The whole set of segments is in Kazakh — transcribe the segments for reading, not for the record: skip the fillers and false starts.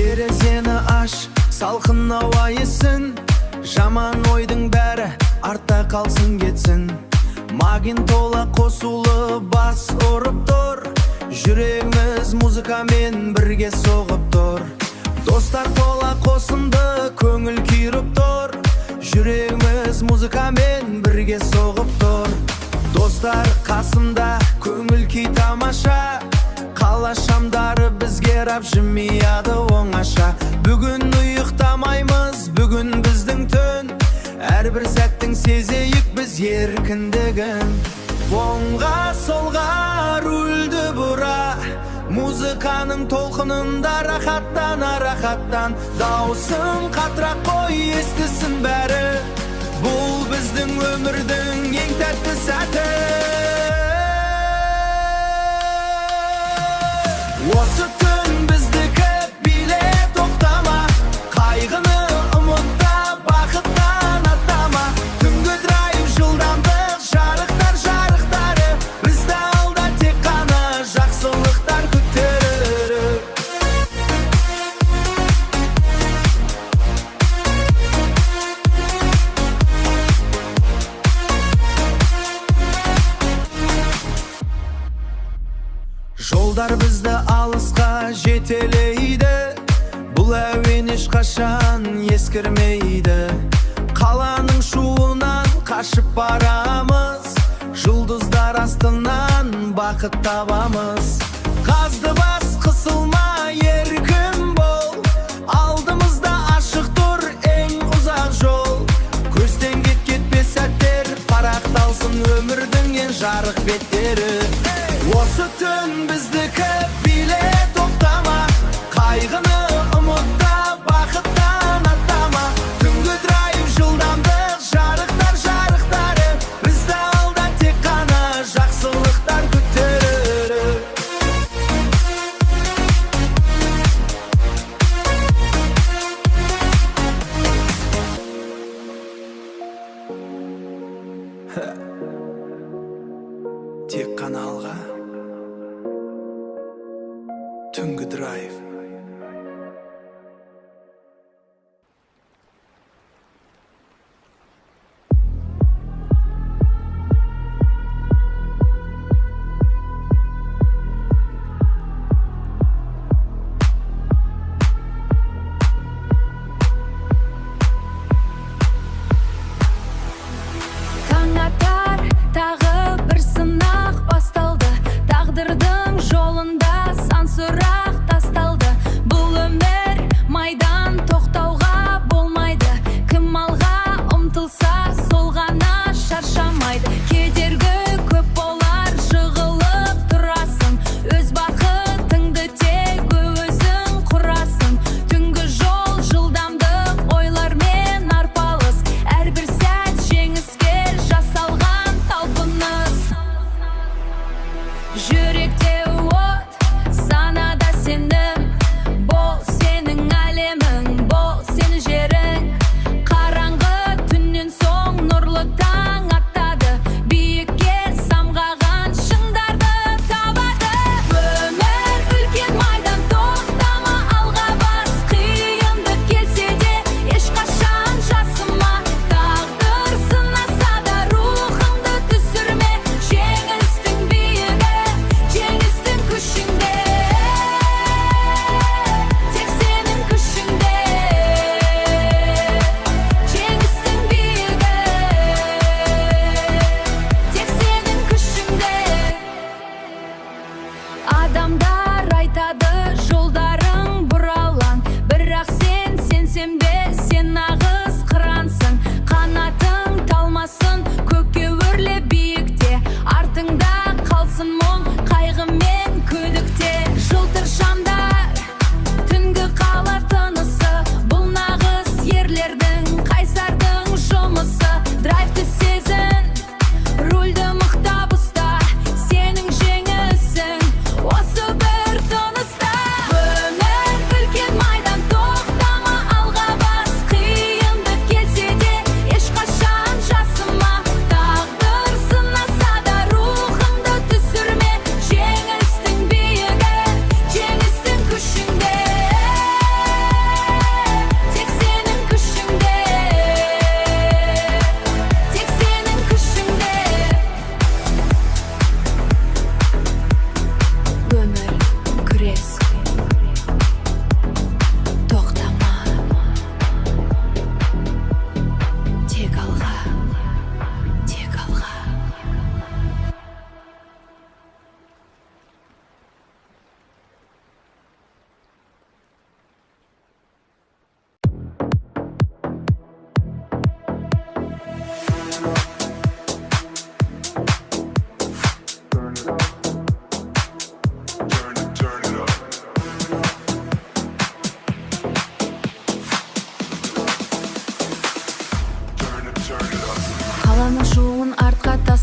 терезені аш, салқын ауа ессін, жаман ойдың бәрі артта қалсын кетсін. Магнитола қосулы бас ұрып тұр, жүрегіміз музыкамен бірге соғып тұр. Достар тола қосынды, көңіл күйріп тұр, жүрегіміз музыкамен бірге соғып тұр. Достар қасымда, көңіл күй тамаша, қала шамдары бізге рап жымияды оңаша. Бүгін ұйықтамаймыз, бүгін біздің түн, әрбір сәттің сезейік біз еркіндігін. Оңға солға рульді бұра, музыканың толқынында рахаттан, даусың қатырақ қой, естісін бәрі. Бұл біздің өмірдің ең тәтті сәті. Осы түн біздікі, биле тоқтама, қайғыны ұмытта, бақыттан аттама. Түнгі драйв, жылдамдық, жарықтары, бізді алда тек қана жақсылықтар күтер. Жолдар бізді алысқа жетелейді, бұл әуен ешқашан ескірмейді. Қаланың шуынан қашып барамыз, жұлдыздар астынан бақыт табамыз. Қазды бас қысылма, еркін бол, алдымызда ашық тұр ең ұзақ жол. Көзден кетпес сәттер, парақталсын өмірдің ең жарық беттері. Осы түн біздікі, биле тоқтама, қайғыны ұмытта, бақыттан аттама. Түнгі драйв, жылдамдық, жарықтары, бізді алда тек қана жақсылықтар күтер. Тек қана алға, түнгі драйв.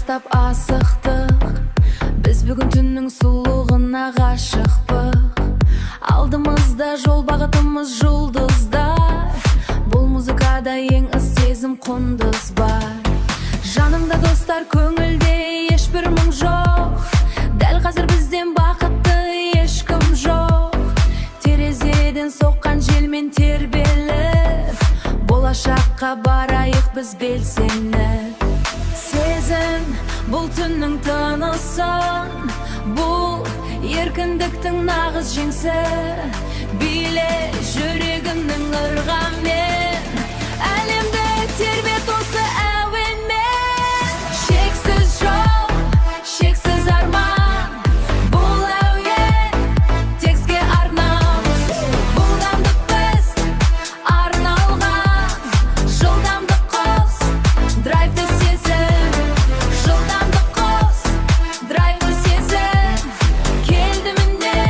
бастап асықтық. Біз бүгін түннің сұлулығына ғашықпық. Алдымызда жол, бағытымыз жұлдыздар. Бұл музыкада ең із сезім құндыз бар. Жаныңда достар, көңілде ешбір мұң жоқ. Дәл қазір бізден бақытты ешкім жоқ. Терезеден соққан желмен тербеліп, болашаққа барайық біз белсеніп. Сезін бұл түннің тынысын, бұл еркіндіктің нағыз жеңсі. Биле жүрегіңнің ырғағымен, әлемді тербет осы әуенмен. Шексіз жол, шексіз арман, бұл әуен текске арнамыз. Бұлдамдық біз арналған, жылдамдық қос, драйвты сезім. Жылдамдық қос, драйвты сезім. Келді міне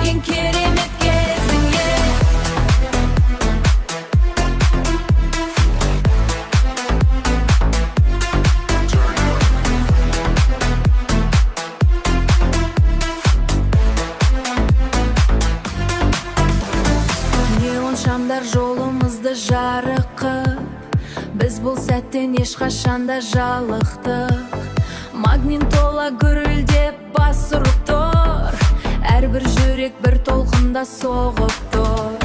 ең керемет кезіңе. Неон шамдар жолымызды жарық қып, біз бұл сәттен ешқашанда жалықтық. Магнитола гүрілдеп бас ұрып тұр, әрбір жүрек бір толқында соғып тұр.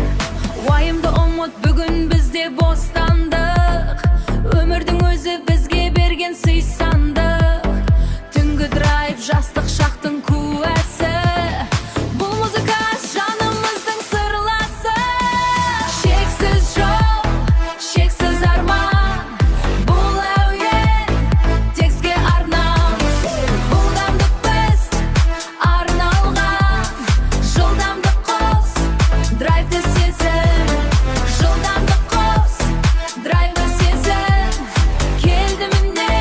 Уайымды ұмыт, бүгін бізде бостандық. Өмірдің өзі бізге берген сый сандық. Түнгі драйв, жастық шақтың куәсі. Бұл музыка жанымыздың сырласы. Шексіз жол, шексіз арман, бұл әуен текске арнамыз. Бұлдамдық біз арналған, жылдамдық қос, драйвты сезім. Жылдамдық қос, драйвты сезім. Келді міне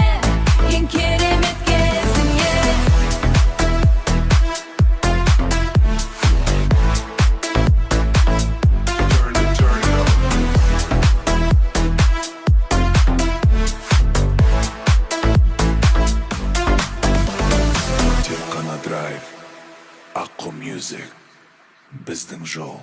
ең керемет кезіңе. Тек қана драйв, Аққу Music, біздің жол.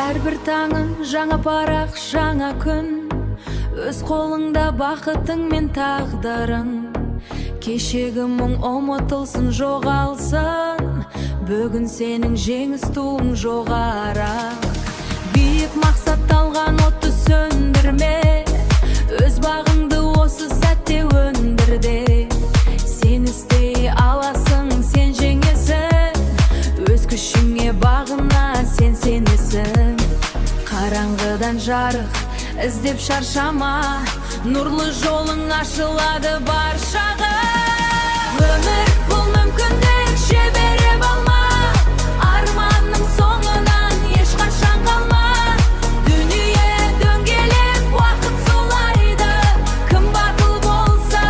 Әрбір таңың жаңа парақ, жаңа күн. Өз қолыңда бақытың мен тағдырың. Кешегі мұң ұмытылсын, жоғалсын. Бүгін сенің жеңіс туың жоғарақ. Биік мақсат алған отты сөндірме. Өз бағыңды осы сәтте өндірде. Сен істей аласың, сен жеңесің. Өз күшіңе бағына сен сенесің. Қараңғыдан жарық іздеп шаршама, нұрлы жолың ашылады баршаға. Өмір бұл мүмкіндік, жібере болма. Арманның соңынан ешқашан қалма. Дүние дөңгелек, уақыт солайды. Кім батыл болса,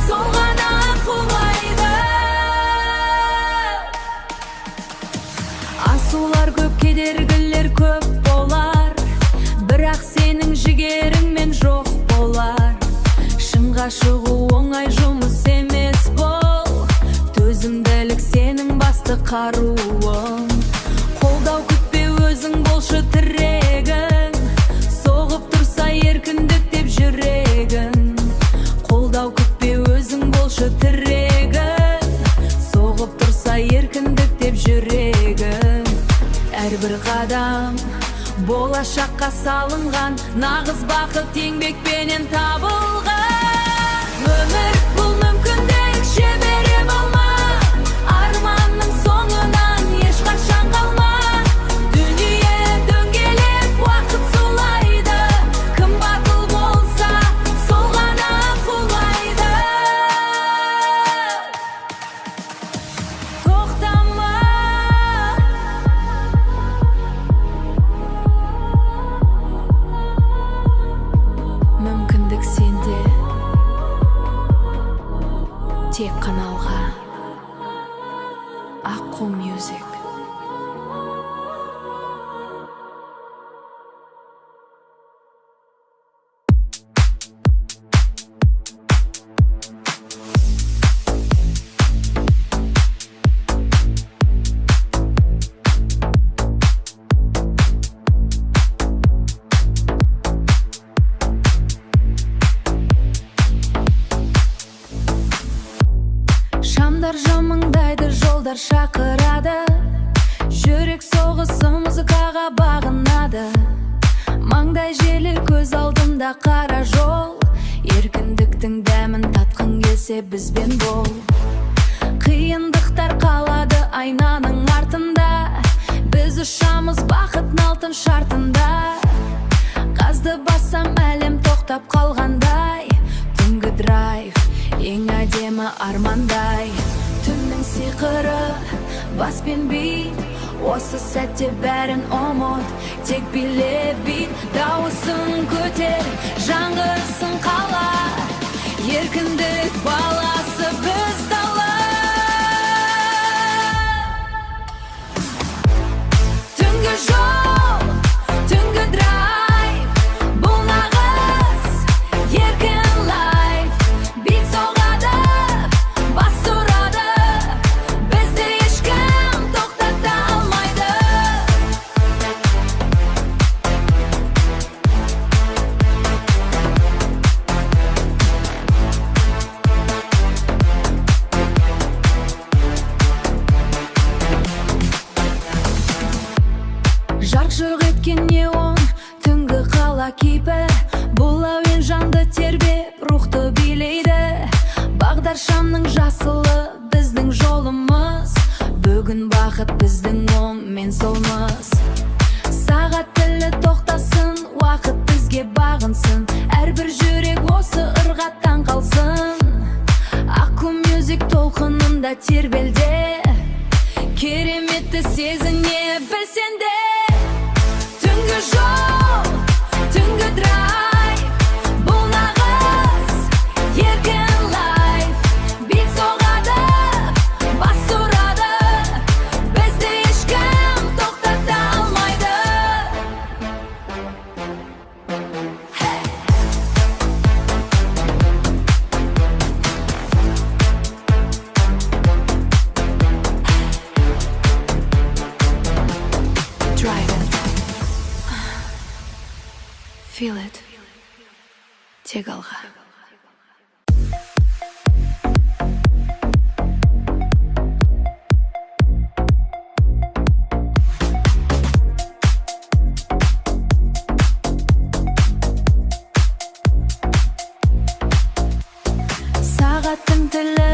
сол ғана құлайды. Асулар көп, кедергілер көп болар, бірақ сенің жігеріңмен жоқ болар. Шыңға шығу оңай жұмыс емес бұл. Төзімділік сенің басты қаруың. Қолдау күтпе, өзің болшы тірегің. Соғып тұрса еркіндік деп жүрегің. Қолдау күтпе, өзің болшы тірегің. Соғып тұрса еркіндік деп жүрегің. Әрбір қадам болашаққа салынған, нағыз бақыт еңбекпенен табылған. Өмір бұл мүмкіндік, жібере болма. Арманның соңынан ешқашан қалма. Дүние дөңгелек, уақыт солайды. Кім батыл болса, сол ғана құлайды. Тоқтама, мүмкіндік құстар шақырады, жүрек соғысы музыкаға бағынады. Маңдай желі көз алдымда қара жол, еркіндіктің дәмін татқың келсе бізбен бол. Қиындықтар қалады айнаның артында, біз ұшамыз бақыттың алтын шартында. Газды бассам әлем тоқтап қалғандай, түнгі драйв ең әдемі армандай. Түннің сиқыры бас пен бит, осы сәтте бәрін ұмыт, тек биле бит. Дауысын көтер, жаңғырсын қала, еркіндік баласы біз дала. Түнгі жол, түнгі драйв, бұл нағыз еркін лайф. Бит соғады, бас ұрады, бізді ешкім тоқтата алмайды. Жарқ жоқ еткен неон, түнгі қала кейпі, бұл әуен жанды тербеп, рухты билейді. Бағдар шамның жасылы біздің жолымыз, бүгін бақыт біздің оң мен солмыз. Сағат тілі тоқтасын, уақыт бізге бағынсын, әрбір жүрек осы ырғаттан қалсын. Акку мюзик толқынында тербелде, кереметті сезіне білсен де. Түнгі жол, түнгі драйв, бұл нағыз еркін лайф. Бит соғады, бас ұрады, бізді ешкім тоқтата алмайды. Drive it. Feel it. Тек алға. Сағаттың тілі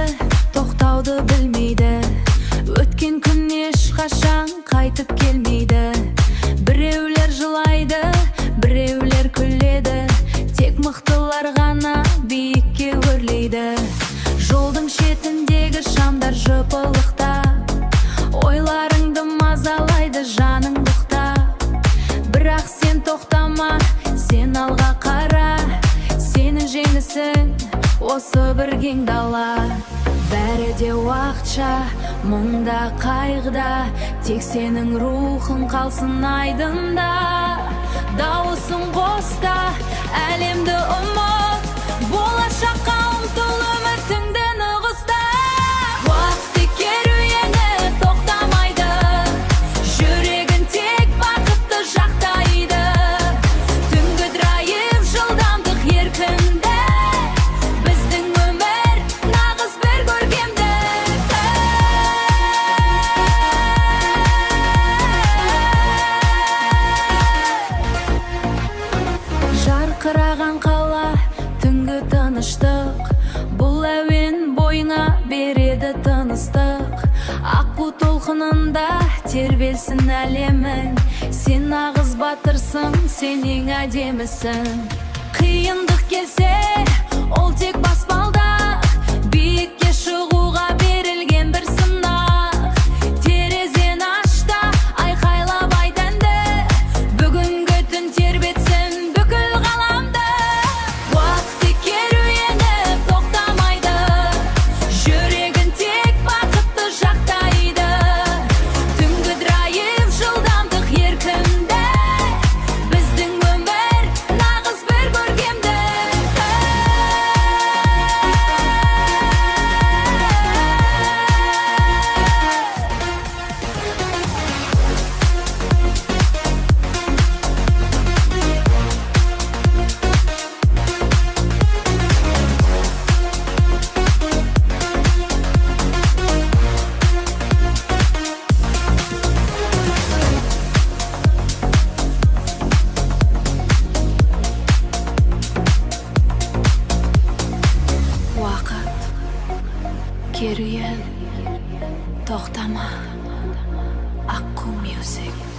тоқтауды білмейді, өткен күн ешқашан қайтып келмейді. Біреулер жылайды, біреулер күледі, тек мықтылар ғана биікке өрлейді. Жолдың шетіндегі шамдар жыпылықта, ойларыңды мазалайды жаныңдықта. Бірақ сен тоқтама, сен алға қара, сенің жеңісің осы бір кең дала. Бәрі де уақытша, мұңда қайғыда, тек сенің рухың қалсын айдында. Дауысын қоста, әлемді ұмыт, болашаққа ұмтыл, үмітіңді нығыста. Уақыт керуені тоқтамайды, жүрегін тек бақытты жақтайды. Түнгі драйв, жылдамдық еркінде, біздің өмір нағыз бір көркемдік. Жарқыраған қала, түнгі тыныштық, бұл әуен бойыңа береді тыныстық. Аққу толқынында тербелсін әлемің, сен нағыз батырсың, сен ең әдемісің. Қиындық келсе, ол тек баспалдақ, биікке шығуға берілген бір сынақ. Терезені ашта, айқайлап айт әнді, бүгінгі түн тербетсін бүкіл ғаламды. Уақыт керуені тоқтамайды, жүрегін тек бақытты жақтайды. Түнгі драйв, жылдамдық еркінде, біздің өмір нағыз бір көркемдік. керуен тоқтама, аққу music.